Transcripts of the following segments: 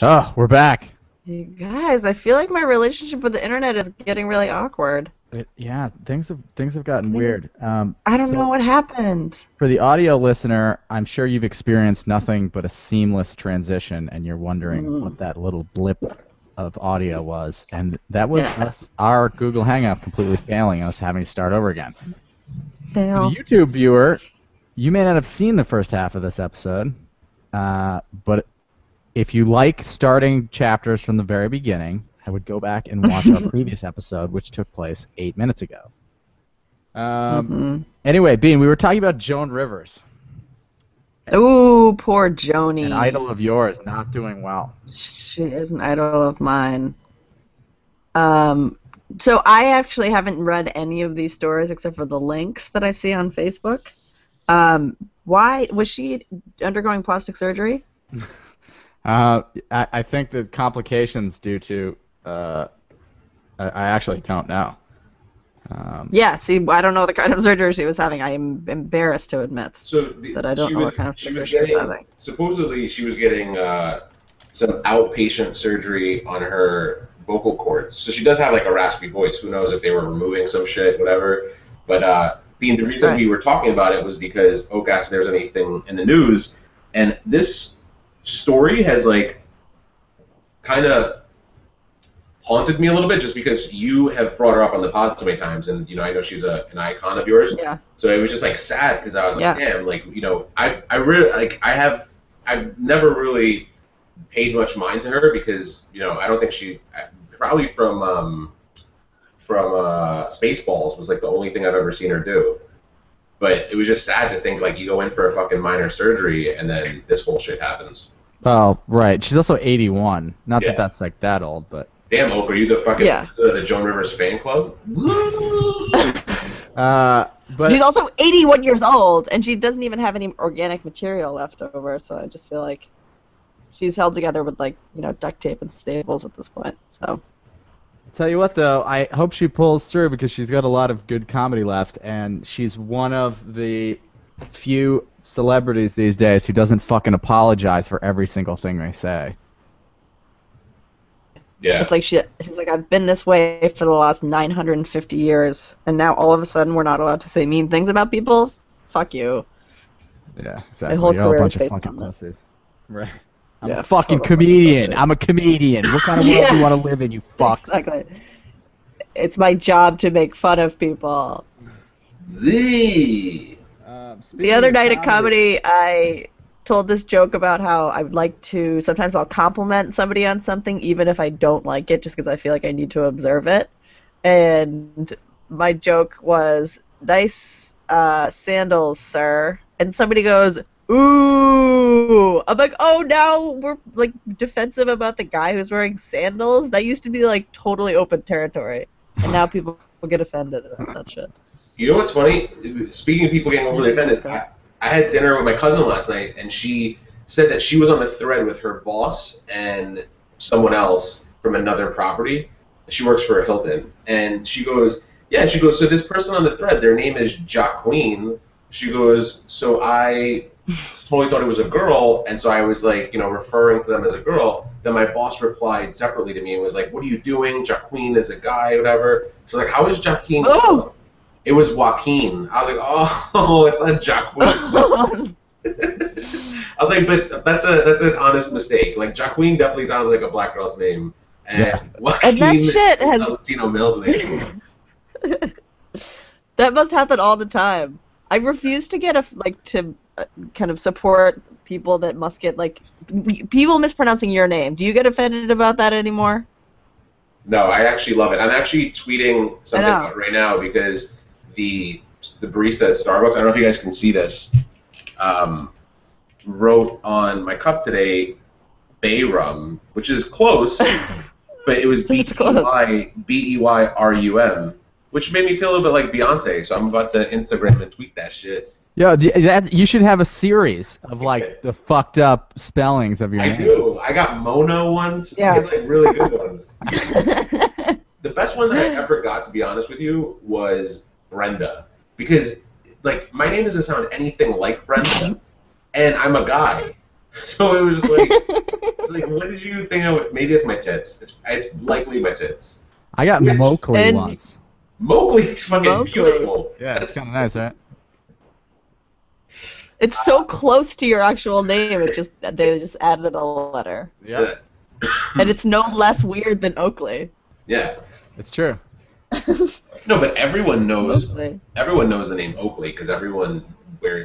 Oh, we're back. You guys, I feel like my relationship with the internet is getting really awkward. Yeah, things have gotten Things, weird. I don't know So what happened. for the audio listener, I'm sure you've experienced nothing but a seamless transition, and you're wondering Mm, what that little blip of audio was, and that was yeah, us, our Google Hangout completely failing, us having to start over again. For the fail. YouTube viewer, you may not have seen the first half of this episode, but if you like starting chapters from the very beginning, I would go back and watch our previous episode, which took place 8 minutes ago. Um, hmm anyway, Bean, we were talking about Joan Rivers, Ooh, poor an Joni. idol of yours, not doing well. She is an idol of mine. Um, so I actually haven't read any of these stories except for the links that I see on Facebook. Why was she undergoing plastic surgery? I think the complications due to I actually don't know. Um, Yeah, see, I don't know the kind of surgery she was having. I am embarrassed to admit So that I don't she know what was kind of she was surgery she was getting having. supposedly she was getting some outpatient surgery on her vocal cords. So she does have like a raspy voice. Who knows if they were removing some shit, whatever. But being the reason Right. we were talking about it was because Oak asked if there's anything in the news, and this story has like kind of haunted me a little bit just because you have brought her up on the pod so many times, and I know she's an icon of yours. Yeah. So it was just like sad because I was like, Yeah. damn, like I really like I've never really paid much mind to her because I don't think she probably from Spaceballs was like the only thing I've ever seen her do. But it was just sad to think like you go in for a fucking minor surgery and then this whole shit happens. well, right. She's also 81. Not that Yeah. that's like that old, but Damn, Oak, are you the fucking Yeah. the Joan Rivers fan club? but She's also 81 years old, and she doesn't even have any organic material left over, so I just feel like she's held together with, like, duct tape and staples at this point, so. tell you what, though, I hope she pulls through because she's got a lot of good comedy left, and she's one of the few celebrities these days who doesn't fucking apologize for every single thing they say. Yeah. It's like she's like, I've been this way for the last 950 years, and now all of a sudden we're not allowed to say mean things about people? Fuck you. Yeah, My whole exactly. You're a career is bunch of based fucking on that. pussies. Right. I'm Yeah, a fucking total fucking comedian. pussy. I'm a comedian. What kind of world do you Yeah. want to live in, you fucks? Exactly. It's my job to make fun of people. Z. The other night at comedy, I told this joke about how I would like to, sometimes I'll compliment somebody on something even if I don't like it just because I feel like I need to observe it. And my joke was, nice sandals, sir. And somebody goes, ooh. I'm like, oh, now we're like defensive about the guy who's wearing sandals? That used to be like totally open territory. And now people get offended about that shit. You know what's funny? Speaking of people getting overly offended, I had dinner with my cousin last night, and she said that she was on a thread with her boss and someone else from another property. She works for Hilton, and she goes, so this person on the thread, their name is Jacqueline. She goes, so I totally thought it was a girl, and so I was like, referring to them as a girl. Then my boss replied separately to me and was like, what are you doing? Jacqueline is a guy, whatever. She was like, how is Jacqueline spelled? It was Joaquin. I was like, oh, it's not Jacqueline. I was like, but that's an honest mistake. Like, Jacqueline definitely sounds like a black girl's name, and Yeah. Joaquin And that shit is has a Latino male's name. that must happen all the time. I refuse to get kind of support people that must get people mispronouncing your name. Do you get offended about that anymore? No, I actually love it. I'm actually tweeting something I know. out right now because the barista at Starbucks, I don't know if you guys can see this, wrote on my cup today, Bay Rum, which is close, but it was It's close. Beyrum, which made me feel a little bit like Beyonce. So I'm about to Instagram and tweet that shit. Yeah, you should have a series of like the fucked up spellings of your I name. do. I got Mono ones. Yeah. I get, like really good ones. The best one that I ever got, to be honest with you, was Brenda, because like my name doesn't sound anything like Brenda, and I'm a guy, so it was like was like, what did you think I would? Maybe it's my tits. It's likely my tits. I got Which- Mowgli and- once. Mowgli's fucking Mowgli. beautiful. Yeah, it's kind of nice, right? It's so close to your actual name. They just added a letter, Yeah. and it's no less weird than Oakley. Yeah. It's true. No, but everyone knows. Oakley. Everyone knows the name Oakley because everyone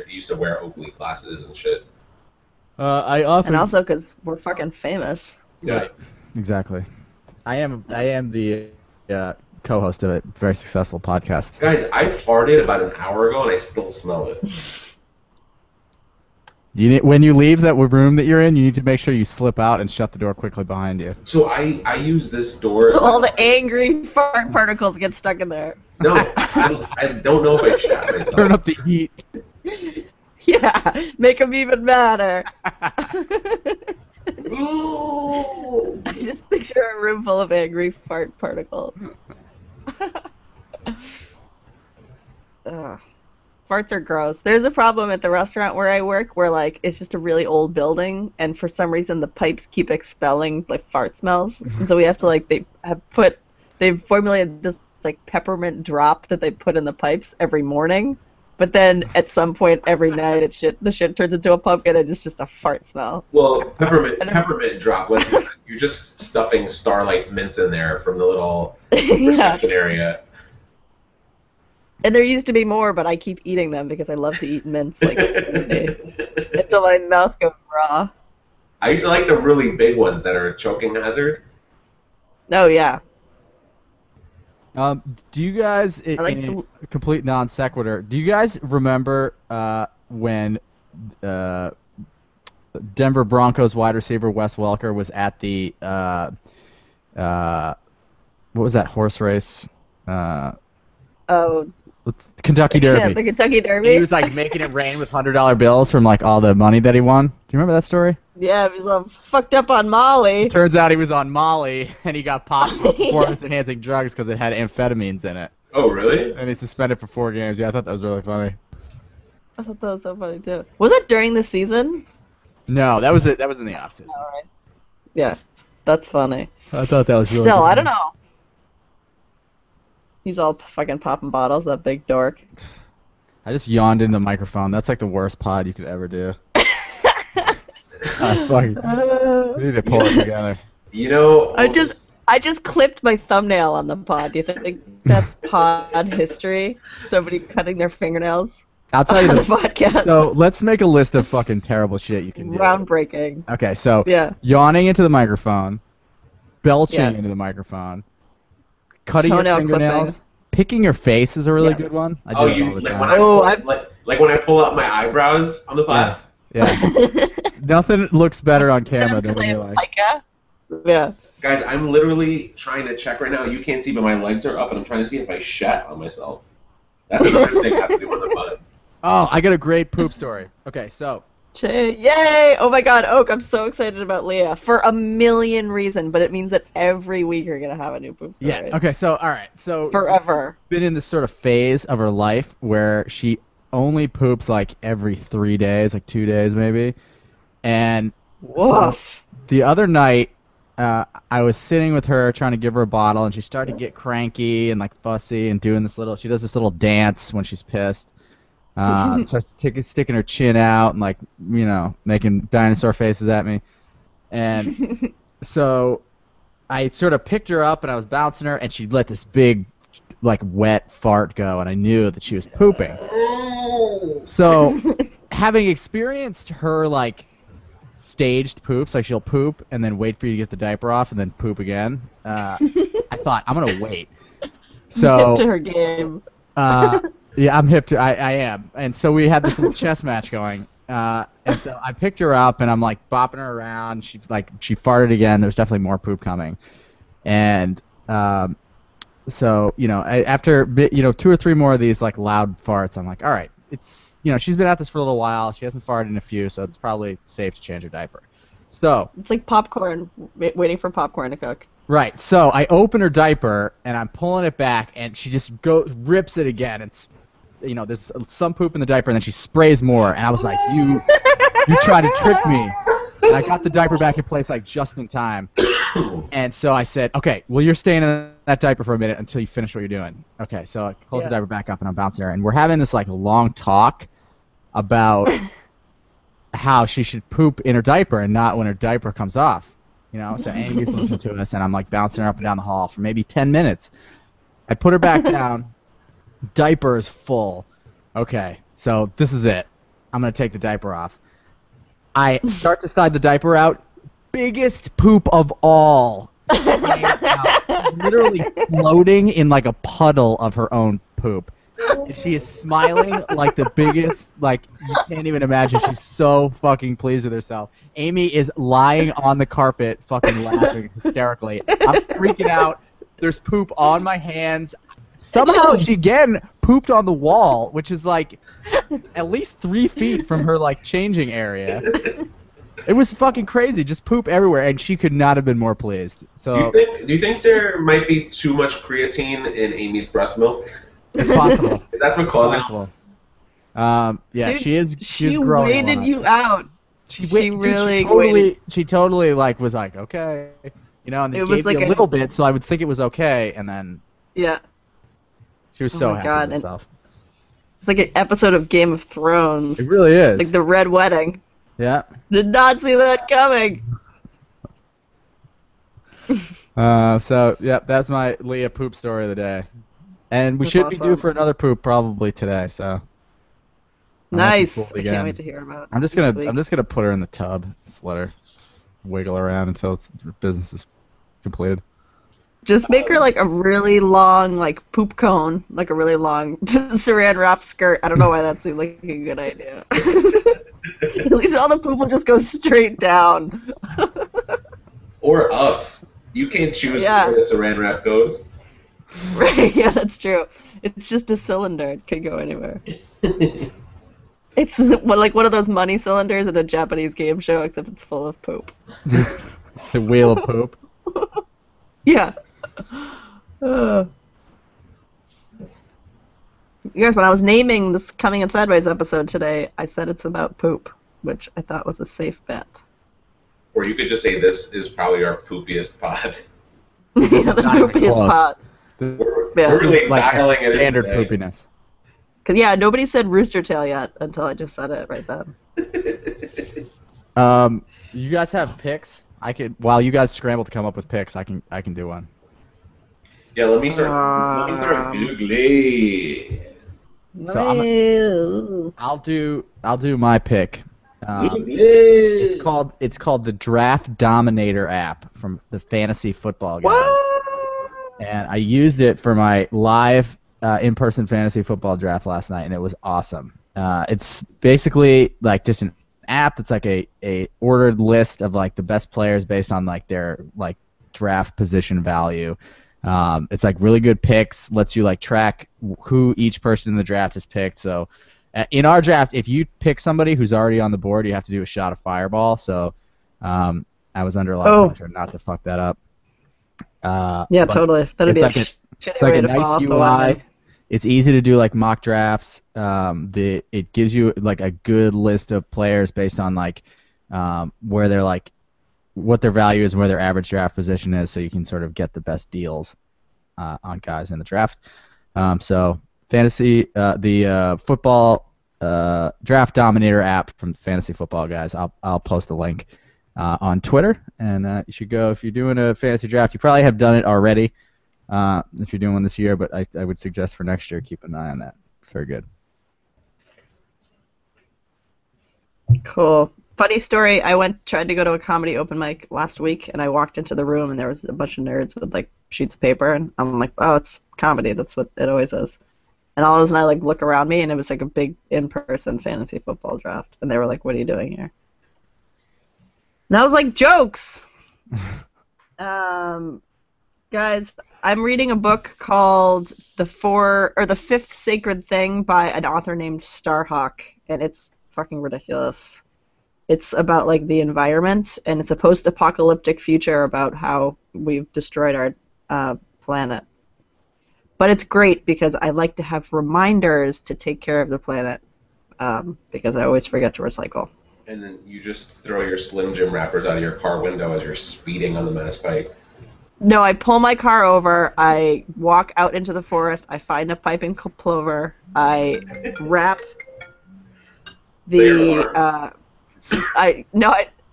used to wear Oakley glasses and shit. I often. And also because we're fucking famous. Yeah. Exactly. I am the co-host of a very successful podcast. Guys, I farted about an hour ago and I still smell it. When you leave that room that you're in, you need to make sure you slip out and shut the door quickly behind you. So I use this door. So all the angry fart particles get stuck in there. No, I don't know if I shat myself. Turn up the heat. Yeah, make them even madder. Ooh. I just picture a room full of angry fart particles. Ugh. Farts are gross. There's a problem at the restaurant where I work where, like, it's just a really old building, and for some reason the pipes keep expelling, like, fart smells. And so we have to, like, they've formulated this, like, peppermint drop that they put in the pipes every morning. But then at some point every night the shit turns into a pumpkin and it's just a fart smell. Well, peppermint drop. Like you're just stuffing Starlight mints in there from the little Yeah. reception area. And there used to be more, but I keep eating them because I love to eat mints like every day until my mouth goes raw. I used to like the really big ones that are a choking hazard. Oh yeah. Do you guys, I like in a complete non sequitur, do you guys remember when Denver Broncos wide receiver Wes Welker was at the what was that horse race? Oh. Kentucky Derby. The Kentucky Derby. He was like making it rain with $100 bills from like all the money that he won. Do you remember that story? Yeah, he was all fucked up on Molly. Turns out he was on Molly and he got popped for performance-enhancing drugs because it had amphetamines in it. Oh, really? And he's suspended for 4 games. Yeah, I thought that was really funny. I thought that was so funny too. Was that during the season? No, that was it. That was in the offseason. All right. Yeah, that's funny. I thought that was really Still, funny. I don't know. He's all fucking popping bottles, that big dork. I just yawned in the microphone. That's like the worst pod you could ever do. We need to pull it together. You know, I just clipped my thumbnail on the pod. Do you think that's pod history? Somebody cutting their fingernails I'll tell you on a this. podcast. So let's make a list of fucking terrible shit you can do. Groundbreaking. Okay, so Yeah. yawning into the microphone, belching Yeah. into the microphone, cutting your Toenail fingernails, clipping. picking your face is a really Yeah. good one. I do oh, it you all the like time. when I Oh, like when I pull out my eyebrows on the pod. Yeah. Nothing looks better on camera than when you're like. Pica? Yeah. Guys, I'm literally trying to check right now. You can't see, but my legs are up, and I'm trying to see if I shat on myself. That's another thing I have to do on the pod. Oh, I got a great poop story. Okay, so Yay! Oh my god, Oak, I'm so excited about Leah for a million reasons, but it means that every week you're gonna have a new poop story. yeah. Okay, so all right, so Forever. been in this sort of phase of her life where she only poops like every 3 days, like 2 days maybe, and Woof. the other night, I was sitting with her trying to give her a bottle, and she started to get cranky and like fussy and doing this little. She does this little dance when she's pissed. Starts sticking her chin out and like making dinosaur faces at me, and so I sort of picked her up and I was bouncing her, and she let this big like wet fart go, and I knew that she was pooping. So having experienced her like staged poops, like she'll poop and then wait for you to get the diaper off and then poop again. I thought I'm gonna wait. So Hip to her game. yeah, I'm hip to. I am, and so we had this little chess match going. And so I picked her up and I'm like bopping her around. She farted again. There's definitely more poop coming, and so after 2 or 3 more of these like loud farts, I'm like, all right, it's she's been at this for a little while. She hasn't farted in a few, so it's probably safe to change her diaper. So It's like popcorn, waiting for popcorn to cook. right, so I open her diaper and I'm pulling it back, and she just rips it again. It's there's some poop in the diaper, and then she sprays more, and I was like, you tried to trick me. And I got the diaper back in place like just in time. And so I said, okay, well, you're staying in that diaper for a minute until you finish what you're doing. Okay, so I close the diaper back up and I'm bouncing her. And we're having this like long talk about how she should poop in her diaper and not when her diaper comes off. You know, so Amy's listening to us and I'm like bouncing her up and down the hall for maybe 10 minutes. I put her back down. Diaper is full. Okay, so this is it. I'm going to take the diaper off. I start to slide the diaper out. Biggest poop of all. Literally floating in like a puddle of her own poop. And she is smiling like the biggest, like, you can't even imagine. She's so fucking pleased with herself. Amy is lying on the carpet fucking laughing hysterically. I'm freaking out. There's poop on my hands. Somehow she again pooped on the wall, which is like at least 3 feet from her like changing area. It was fucking crazy, just poop everywhere, and she could not have been more pleased. So, do you think there might be too much creatine in Amy's breast milk? It's possible. That's what causing it. Yeah, Dude, she is. She growing a waited lot. you out. She really totally. She totally like was like okay, you know, and then It gave was me like a little bit, so I would think it was okay, and then Yeah. she was Oh so my happy God, with herself. It's like an episode of Game of Thrones. It really is. Like the Red Wedding. Yeah. Did not see that coming. So yep, that's my Leah poop story of the day, and we That's should be due awesome. for another poop probably today. So. I'm looking Nice. forward I again. can't wait to hear about it. I'm just next gonna week. put her in the tub. Just let her wiggle around until business is completed. Just make her like a really long like poop cone, like a really long saran wrap skirt. I don't know why that seemed like a good idea. At least all the poop will just go straight down. Or up. You can't choose Yeah. where the saran wrap goes. Right, yeah, that's true. It's just a cylinder. It could go anywhere. It's like one of those money cylinders in a Japanese game show, except it's full of poop. The wheel of poop. Yeah. You guys, when I was naming this Coming in Sideways episode today, I said it's about poop, which I thought was a safe bet. Or you could just say this is probably our poopiest pod. Yeah, the not even poopiest close. pot. We're, Yeah. we're really Like battling it in standard today. poopiness. Cause yeah, nobody said rooster tail yet until I just said it right then. You guys have picks? I could while you guys scramble to come up with picks, I can do one. Yeah, let me start googling. So I'll do my pick. Googling. It's called the Draft Dominator app from the Fantasy Football Guys. And I used it for my live in-person fantasy football draft last night, and it was awesome. It's basically like just an app that's like a ordered list of like the best players based on like their like draft position value. It's like really good picks, lets you like track who each person in the draft has picked. So in our draft, if you pick somebody who's already on the board, you have to do a shot of Fireball. So I was under a lot of pressure not to fuck that up. Yeah, but totally. That'd be it's a like shitty it's like way a to fall nice off the UI. wagon. It's easy to do like mock drafts. It gives you like a good list of players based on like where they're like what their value is and where their average draft position is, so you can sort of get the best deals on guys in the draft. So fantasy, the football draft dominator app from Fantasy Football Guys. I'll post a link on Twitter, and you should go if you're doing a fantasy draft. You probably have done it already. If you're doing one this year, but I would suggest for next year, keep an eye on that. It's very good. Cool. Funny story. I tried to go to a comedy open mic last week, and I walked into the room, and there was a bunch of nerds with like sheets of paper, and I'm like, oh, it's comedy. That's what it always is. And all of a sudden, I like look around me, and it was like a big in-person fantasy football draft, and they were like, "What are you doing here?" And I was like, "Jokes." Guys, I'm reading a book called The Fifth Sacred Thing by an author named Starhawk, and it's fucking ridiculous. It's about like the environment, and it's a post-apocalyptic future about how we've destroyed our planet. But it's great because I like to have reminders to take care of the planet because I always forget to recycle. And then you just throw your Slim Jim wrappers out of your car window as you're speeding on the Mass Pike. No, I pull my car over, I walk out into the forest, I find a piping clover, I wrap There the,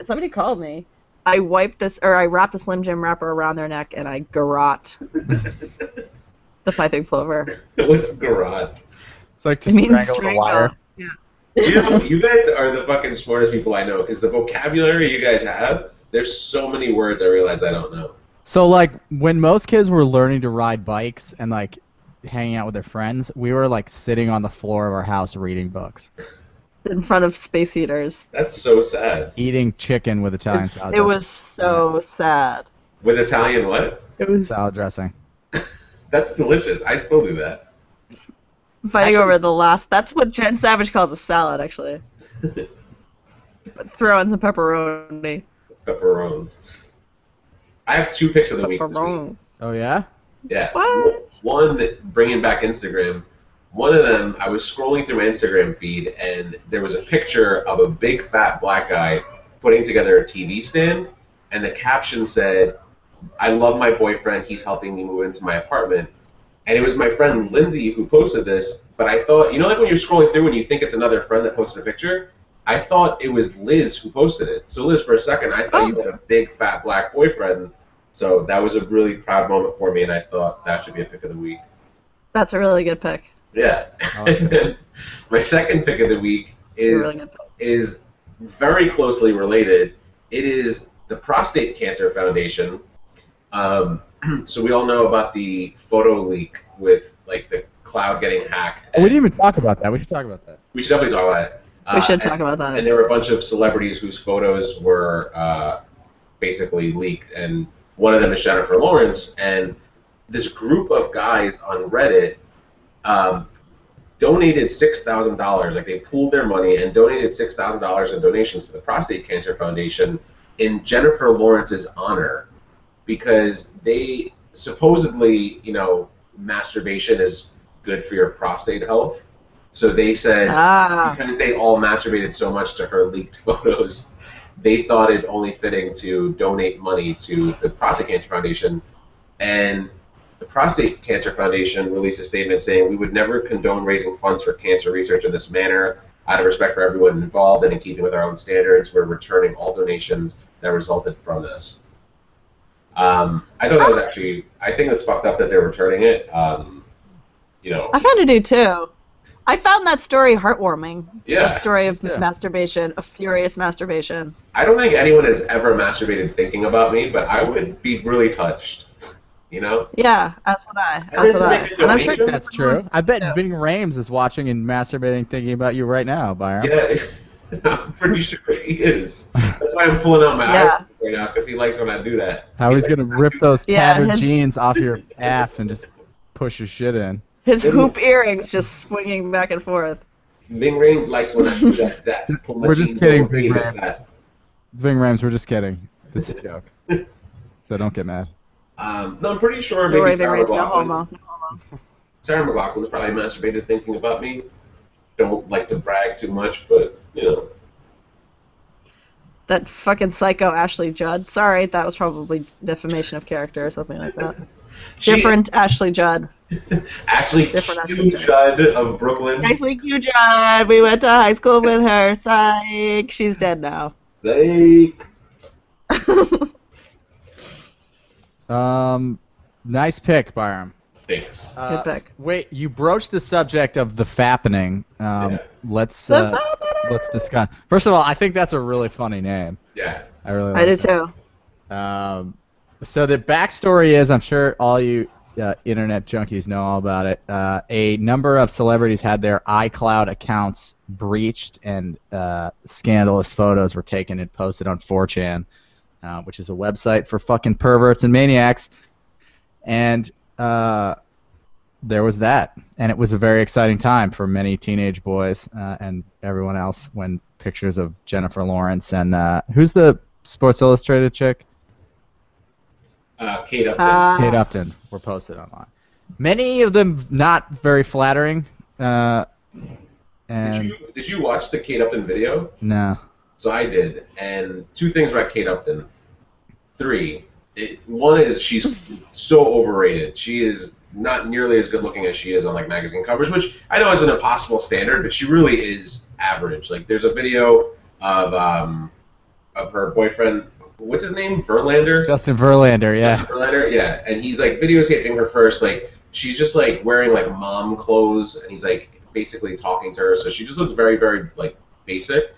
somebody called me. I wrap the Slim Jim wrapper around their neck and I garrote the piping plover. What's garrote? It's like to It means strangle with a wire. Yeah. You guys are the fucking smartest people I know, because the vocabulary you guys have, there's so many words I realize I don't know. So like when most kids were learning to ride bikes and like hanging out with their friends, we were like sitting on the floor of our house reading books, In front of space heaters. That's so sad. eating chicken with Italian salad It was so sad. With Italian what? It was salad dressing. That's delicious. I still do that. fighting Actually- over the last. That's what Jen Savage calls a salad, actually. Throw in some pepperoni. Pepperones. I have 2 picks of the week this week. Pepperoni. Oh yeah. Yeah. What? One, bringing back Instagram. One of them, I was scrolling through my Instagram feed, and there was a picture of a big fat black guy putting together a TV stand, and the caption said, "I love my boyfriend. He's helping me move into my apartment." And it was my friend Lindsay who posted this, but I thought, like when you're scrolling through and you think it's another friend that posted a picture? I thought it was Liz who posted it. So Liz, for a second, I thought you had a big fat black boyfriend. So that was a really proud moment for me, and I thought that should be a pick of the week. That's a really good pick. Yeah. Okay. And then my second pick of the week Really good pick. is very closely related. It is the Prostate Cancer Foundation. So we all know about the photo leak with like the cloud getting hacked. Oh, we didn't even talk about that. We should talk about that. We should definitely talk about it. We should talk about that. And there were a bunch of celebrities whose photos were basically leaked, and one of them is Jennifer Lawrence. And this group of guys on Reddit donated $6,000. Like they pooled their money and donated $6,000 in donations to the Prostate Cancer Foundation in Jennifer Lawrence's honor, because they supposedly, masturbation is good for your prostate health. So they said because they all masturbated so much to her leaked photos, they thought it only fitting to donate money to the Prostate Cancer Foundation. And the Prostate Cancer Foundation released a statement saying, "We would never condone raising funds for cancer research in this manner. Out of respect for everyone involved and in keeping with our own standards, we're returning all donations that resulted from this." I thought that was actually, I think it's fucked up that they're returning it. I kind of do too. I found that story heartwarming. Yeah. That story of Yeah. masturbation, of furious masturbation. I don't think anyone has ever masturbated thinking about me, but I would be really touched. Yeah, that's what I. And then to make a And I'm sure donation? That's true. I bet Yeah. Ving Rhames is watching and masturbating thinking about you right now, Byron. Yeah, I'm pretty sure he is. That's why I'm pulling out my Yeah. iPhone right now, because he likes when I do that. How he's gonna rip those Yeah, tattered his- jeans off your ass and just push your shit in. His hoop earrings just swinging back and forth. Ving Rhames likes when I do that. Pull my We're just jeans kidding, over Ving me Rhames. with that. Ving Rhames, we're just kidding. This is a joke. So don't get mad. No, I'm pretty sure Don't worry, maybe Big Sarah Rings, no McLachlan. homo. Sarah McLachlan's probably masturbated thinking about me. Don't like to brag too much, but That fucking psycho Ashley Judd. Sorry, that was probably defamation of character or something like that. Different Ashley Judd. Ashley Different Q. Ashley Judd of Brooklyn. Ashley Q. Judd. We went to high school with her. Psych. She's dead now. Like, Nice pick, Byron. thanks. Good pick. Wait, you broached the subject of the fappening. Yeah. Let's The let's discuss. First of all, I think that's a really funny name. Yeah. I really. I do like too. that. So the backstory is, I'm sure all you internet junkies know all about it. A number of celebrities had their iCloud accounts breached, and scandalous photos were taken and posted on 4chan, which is a website for fucking perverts and maniacs. And there was that, and it was a very exciting time for many teenage boys and everyone else when pictures of Jennifer Lawrence and who's the Sports Illustrated chick? Kate Upton. Kate Upton were posted online. Many of them not very flattering. And Did you watch the Kate Upton video? no. So I did, and two things about Kate Upton. Three. One is she's so overrated. She is not nearly as good looking as she is on like magazine covers, which I know is an impossible standard, but she really is average. Like there's a video of her boyfriend, what's his name, Verlander. Justin Verlander, yeah. Justin Verlander, yeah, and he's like videotaping her first. Like she's just like wearing like mom clothes, and he's like basically talking to her, so she just looks very, very like basic.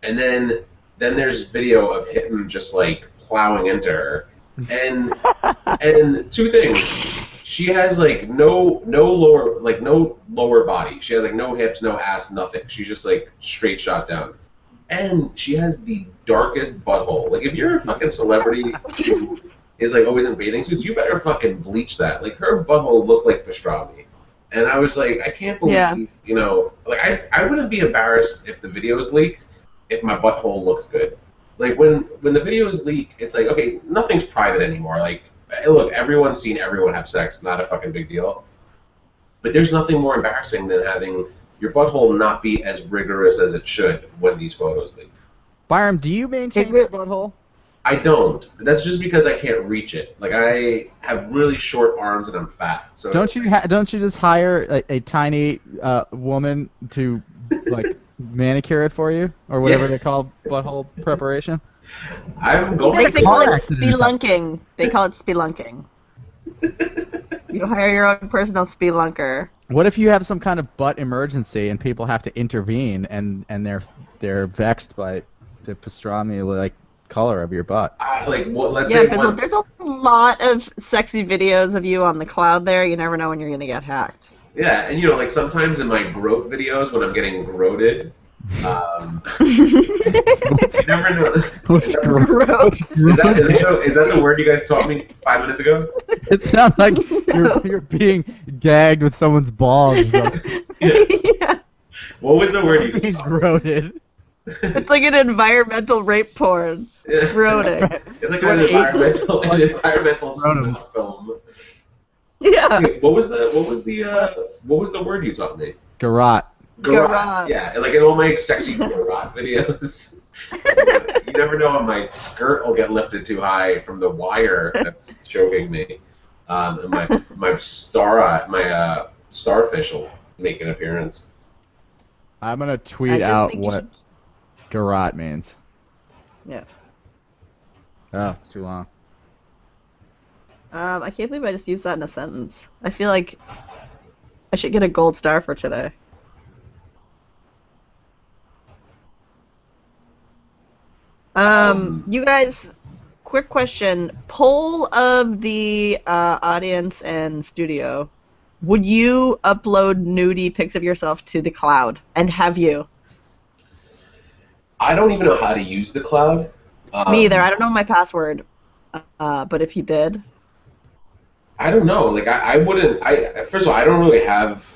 And then there's video of him just like plowing into her, and two things. She has like no lower body. She has like no hips, no ass, nothing. She's just like straight shot down. And she has the darkest butthole. Like if you're a fucking celebrity who is like always in bathing suits, you better fucking bleach that. Like her butthole looked like pastrami. And I was like, I can't believe, you know, like I wouldn't be embarrassed if the video was leaked if my butthole looked good. Like when the video is leaked, it's like, okay, nothing's private anymore. Like, look, everyone's seen everyone have sex, not a fucking big deal. But there's nothing more embarrassing than having your butthole not be as rigorous as it should when these photos leak. Byram, do you maintain your butthole? I don't. That's just because I can't reach it. Like I have really short arms and I'm fat. So don't you just hire a tiny woman to like manicure it for you or whatever they call butthole preparation? I'm going. They call it spelunking. They call it spelunking. You hire your own personal spelunker. What if you have some kind of butt emergency and people have to intervene and they're vexed by the pastrami like color of your butt? Like what? Let's say there's a lot of sexy videos of you on the cloud there. You never know when you're gonna get hacked. Yeah, and you know, like sometimes in my groat videos when I'm getting groated, you never know. What's groat? Is that the word you guys taught me 5 minutes ago? It sounds like you're being gagged with someone's balls or something. Yeah. What was the word you Being just taught me? groated. It's like an environmental rape porn. Groaning. It's like an environmental snuff film. Yeah. Wait, what was the word you taught me? Garrot. Garrot. Yeah, like in all my sexy garrot videos. You never know when my skirt will get lifted too high from the wire that's choking me. And my starfish will make an appearance. I'm gonna tweet out what garrot means. Yeah. Oh, it's too long. I can't believe I just used that in a sentence. I feel like I should get a gold star for today. You guys, quick question. Poll of the audience and studio. Would you upload nudie pics of yourself to the cloud? And have you? I don't even know how to use the cloud. Me either. I don't know my password. But if you did. I don't know. Like I wouldn't. First of all, I don't really have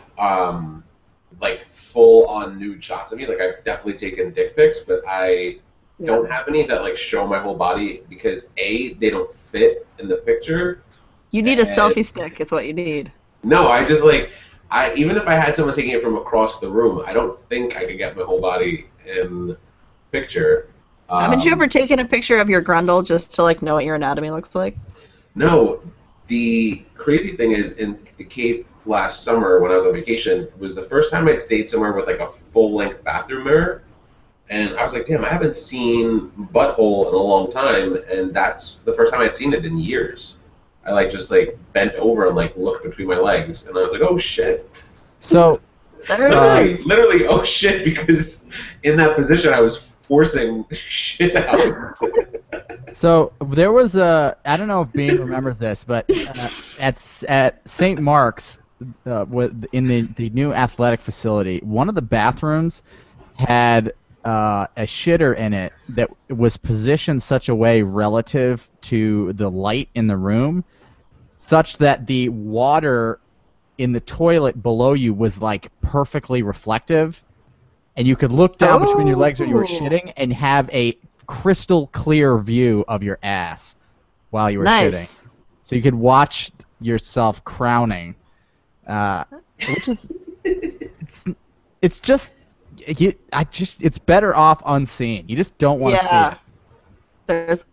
like full on nude shots of me. Like I've definitely taken dick pics, but I don't have any that like show my whole body because A, they don't fit in the picture. You need a selfie stick is what you need. No, I just like even if I had someone taking it from across the room, I don't think I could get my whole body in the picture. Haven't you ever taken a picture of your grundle just to like know what your anatomy looks like? No. The crazy thing is, in the Cape last summer when I was on vacation, was the first time I'd stayed somewhere with like a full-length bathroom mirror, and I was like, damn, I haven't seen butthole in a long time, and that's the first time I'd seen it in years. I like just like bent over and like looked between my legs, and I was like, oh shit. So, literally, oh shit, because in that position I was forcing shit out. So there was I don't know if Bean remembers this, but at St. Mark's, in the new athletic facility, one of the bathrooms had a shitter in it that was positioned such a way relative to the light in the room, such that the water in the toilet below you was like perfectly reflective, and you could look down between your legs when you were shitting and have a crystal clear view of your ass while you were shitting. So you could watch yourself crowning, which is it's just it's better off unseen. You just don't want to see it. There's,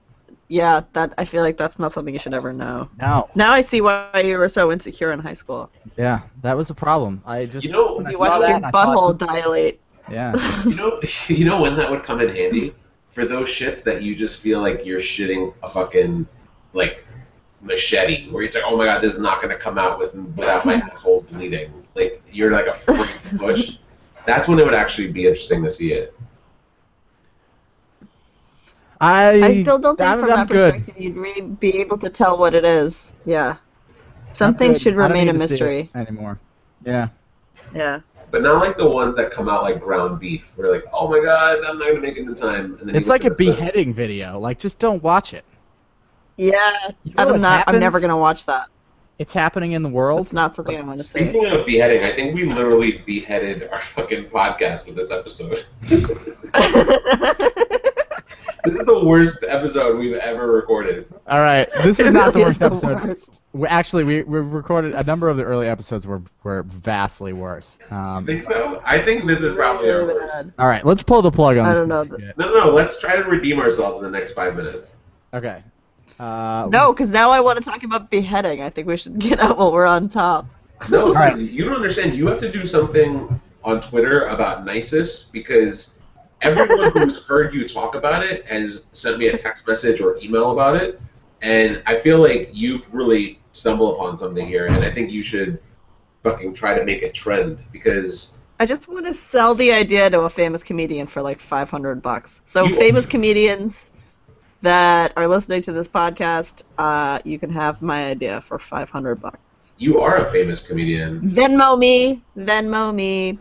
that I feel like that's not something you should ever know. No. Now I see why you were so insecure in high school. Yeah, that was a problem. I just You know, Because you watched your butthole dilate. Yeah. You know when that would come in handy? For those shits that you just feel like you're shitting a fucking, like, machete, where you're like, oh my god, this is not going to come out without my asshole bleeding. Like, you're like a freak push. That's when it would actually be interesting to see it. I still don't think I'm from that good. perspective you'd be able to tell what it is. Yeah. Some things should I don't remain a need to see mystery. it anymore. Yeah. Yeah. But not like the ones that come out like ground beef. Where like, oh my god, I'm not going to make it in time. And then It's like a beheading video. Like, just don't watch it. Yeah. You know what I'm happens? never going to watch that. It's happening in the world. It's not something I want to see. Speaking of beheading, I think we literally beheaded our fucking podcast with this episode. This is the worst episode we've ever recorded. All right, this is not the really worst the episode. worst. We recorded a number of the early episodes were vastly worse. You think so? I think this is probably our Really worst. bad. All right, let's pull the plug on I this. don't know. bullshit. No. Let's try to redeem ourselves in the next 5 minutes. Okay. No, because now I want to talk about beheading. I think we should get out while we're on top. No, right. you don't understand. You have to do something on Twitter about Nisus because everyone who's heard you talk about it has sent me a text message or email about it, and I feel like you've really stumbled upon something here, and I think you should fucking try to make it trend because I just want to sell the idea to a famous comedian for like $500. So You- famous comedians that are listening to this podcast, you can have my idea for $500. you are a famous comedian. Venmo me. Venmo me.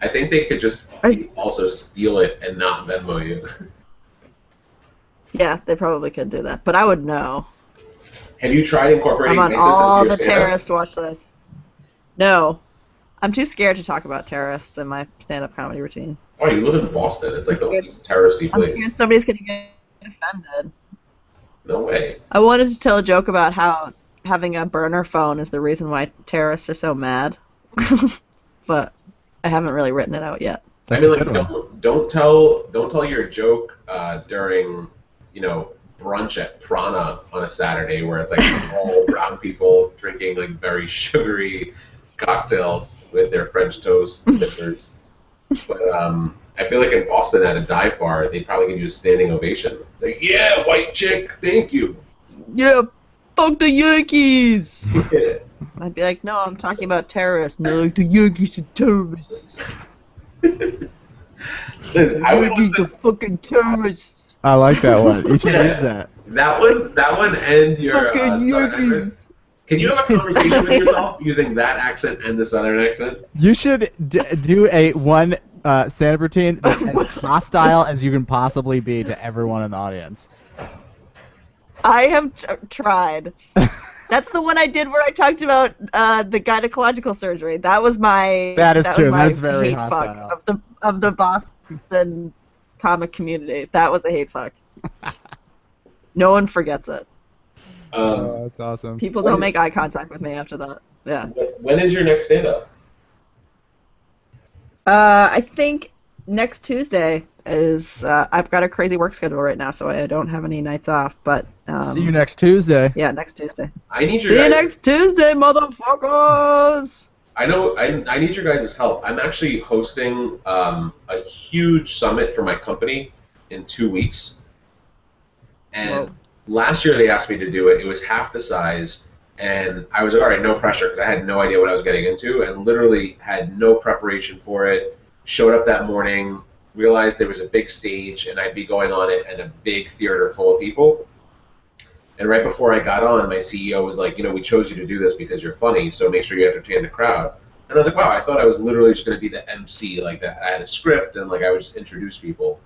I think they could just I- also steal it and not Venmo you. Yeah, they probably could do that, but I would know. Have you tried incorporating I'm on Nisus all into your the stand-up? terrorist watch lists. No, I'm too scared to talk about terrorists in my stand-up comedy routine. Oh, you live in Boston. It's like I'm the scared. least terroristy I'm place. scared somebody's gonna get offended. No way. I wanted to tell a joke about how having a burner phone is the reason why terrorists are so mad, but I haven't really written it out yet. That's I mean, a good like, one. don't tell your joke during, brunch at Prana on a Saturday where it's like all brown people drinking like very sugary cocktails with their French toast dippers. But I feel like in Boston at a dive bar, they'd probably give you a standing ovation. Like, yeah, white chick, thank you. Yeah, fuck the Yankees! Yeah. I'd be like, no, I'm talking about terrorists. No, like the Yankees are terrorists. Liz, I would Yankees are fucking terrorists. I like that one. You should Yeah. use that. that one and your Fucking Southern accent. Yankees. Can you have a conversation with yourself using that accent and the Southern accent? You should do a one stand-up routine that's as hostile as you can possibly be to everyone in the audience. I have tried. That's the one I did where I talked about the gynecological surgery. That was my. That is true. Was my That's very hate hostile. fuck of the Boston comic community. That was a hate fuck. No one forgets it. That's awesome. People don't make eye contact with me after that. Yeah. When is your next stand-up? I think next Tuesday is. I've got a crazy work schedule right now, so I don't have any nights off. But See you next Tuesday. yeah, next Tuesday. I need your See you guys- next Tuesday, motherfuckers. I need your guys' help. I'm actually hosting a huge summit for my company in 2 weeks. And Whoa. last year they asked me to do it. It was half the size. And I was like, all right, no pressure, because I had no idea what I was getting into and literally had no preparation for it. Showed up that morning, realized there was a big stage and I'd be going on it and a big theater full of people. And right before I got on, my CEO was like, we chose you to do this because you're funny, so make sure you entertain the crowd. And I was like, wow, I thought I was literally just going to be the MC, like that. I had a script and like I would just introduce people.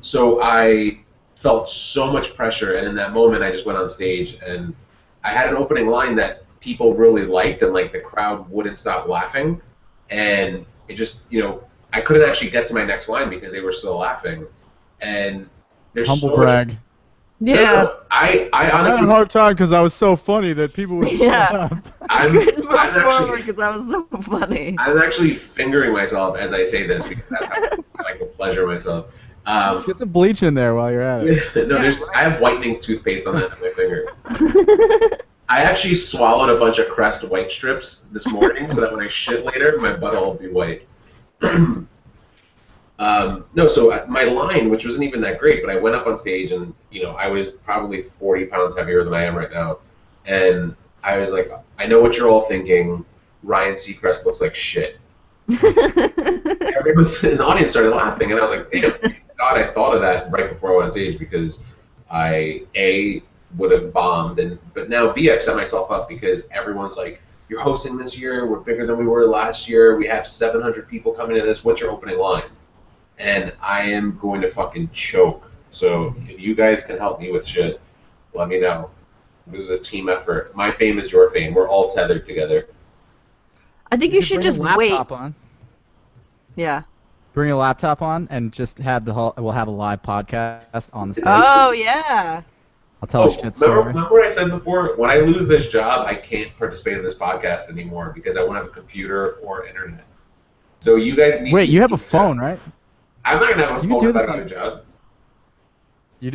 So I felt so much pressure, and in that moment, I just went on stage and I had an opening line that people really liked, and like the crowd wouldn't stop laughing, and it just, I couldn't actually get to my next line because they were still laughing. And there's Humble so brag. much. Yeah. No, I I had honestly, a hard time because I was so funny that people would Yeah. shut up. I couldn't move I'm forward actually because that was so funny. I'm actually fingering myself as I say this because that's how I like to pleasure myself. Get some bleach in there while you're at it. No, I have whitening toothpaste on that my finger. I actually swallowed a bunch of Crest white strips this morning so that when I shit later, my butthole will be white. No, so my line, which wasn't even that great, but I went up on stage and, I was probably 40 pounds heavier than I am right now. And I was like, I know what you're all thinking. Ryan Seacrest looks like shit. Everyone in the audience started laughing, and I was like, damn, God, I thought of that right before I went on stage because I, A, would have bombed, but now, B, I've set myself up because everyone's like, you're hosting this year, we're bigger than we were last year, we have 700 people coming to this, what's your opening line? And I am going to fucking choke. So if you guys can help me with shit, let me know. This is a team effort. My fame is your fame. We're all tethered together. I think you should bring just a wait. laptop on. Yeah. Bring a laptop on and just have we'll have a live podcast on the stage. Oh, yeah. I'll tell a shit story. Remember what I said before? When I lose this job, I can't participate in this podcast anymore because I won't have a computer or internet. So you guys need. Wait, you have a phone, right? I'm not gonna have a You phone can do if I this don't on- have a job.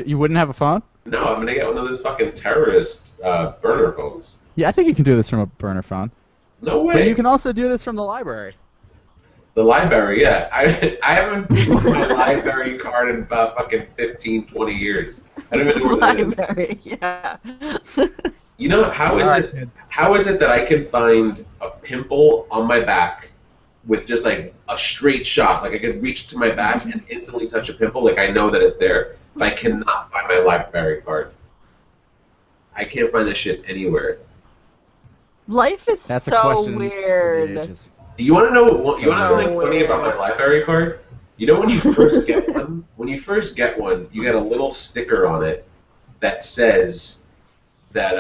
You wouldn't have a phone? No, I'm gonna get one of those fucking terrorist burner phones. Yeah, I think you can do this from a burner phone. No way. But you can also do this from the library. The library, yeah. I haven't put my library card in about fucking 15, 20 years. I don't even know where that is. Library, yeah. You know, how is it that I can find a pimple on my back with just like a straight shot? Like I could reach to my back and instantly touch a pimple, like I know that it's there, but I cannot find my library card. I can't find this shit anywhere. Life is That's a so question for the weird. You ages. want to know? You want to know So something funny weird. about my library card? You know when you first get one? When you first get one, you get a little sticker on it that says that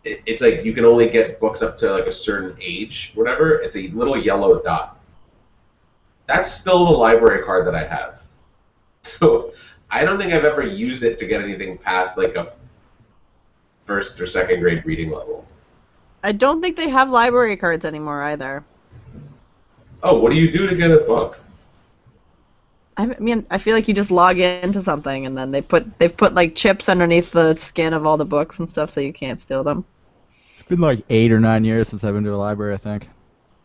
it's like you can only get books up to like a certain age, whatever. It's a little yellow dot. That's still the library card that I have. So I don't think I've ever used it to get anything past like a first or second grade reading level. I don't think they have library cards anymore either. Oh, what do you do to get a book? I mean, I feel like you just log into something and then they've put like chips underneath the skin of all the books and stuff so you can't steal them. It's been like 8 or 9 years since I've been to a library, I think.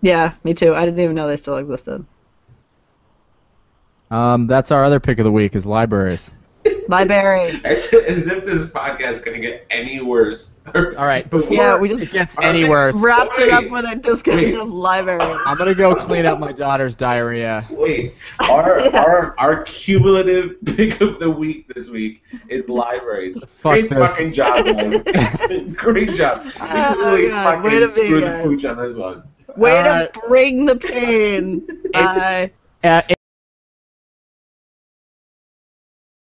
Yeah, me too. I didn't even know they still existed. That's our other pick of the week is libraries. Library. As if this podcast couldn't get any worse. All right, before Yeah, we just it gets any worse, wrapped it up with a discussion of library. I'm gonna go clean up my daughter's diarrhea. Wait, our cumulative pick of the week this week is libraries. Fuck Great this. fucking job, man. Great job. Oh, We really God. Way fucking to be, screwed the guys. pooch on this one. Way All right. to bring the pain. Bye.